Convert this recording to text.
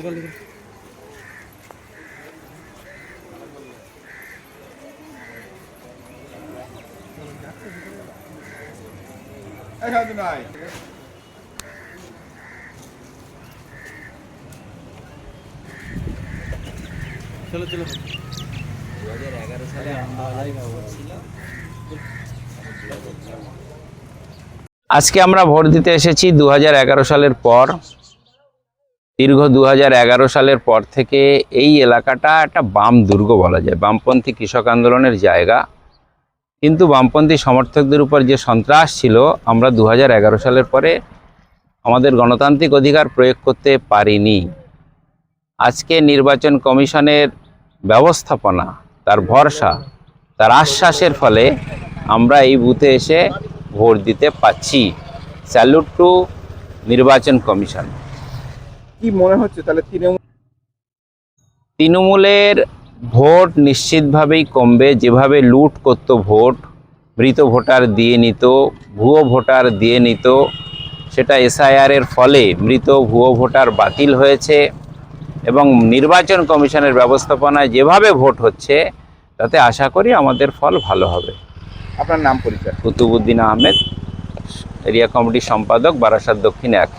চলো চলো 2011 সালে আজকে আমরা ভোট দিতে এসেছি 2011 সালের পর। দীর্ঘ 2011 সালের পর থেকে এই এলাকাটা একটা বাম দুর্গ বলা যায়, বামপন্থী কৃষক আন্দোলনের জায়গা। কিন্তু বামপন্থী সমর্থকদের উপর যে সন্ত্রাস ছিল, আমরা 2011 সালের পরে আমাদের গণতান্ত্রিক অধিকার প্রয়োগ করতে পারিনি। আজকে নির্বাচন কমিশনের ব্যবস্থাপনা, তার ভরসা, তার আশ্বাসের ফলে আমরা এই বুথে এসে ভোট দিতে পাচ্ছি। স্যালুট টু নির্বাচন কমিশন। কি মনে হচ্ছে তাহলে তৃণমূলের ভোট নিশ্চিতভাবেই কমবে। যেভাবে লুট করত ভোট, মৃত ভোটার দিয়ে নিত, ভুয়ো ভোটার দিয়ে নিত, সেটা এসআইআরের ফলে মৃত ভুয়ো ভোটার বাতিল হয়েছে। এবং নির্বাচন কমিশনের ব্যবস্থাপনায় যেভাবে ভোট হচ্ছে, তাতে আশা করি আমাদের ফল ভালো হবে। আপনার নাম পরিচয়? কুতুবুদ্দিন আহমেদ, এরিয়া কমিটির সম্পাদক, বারাসাত দক্ষিণ 1।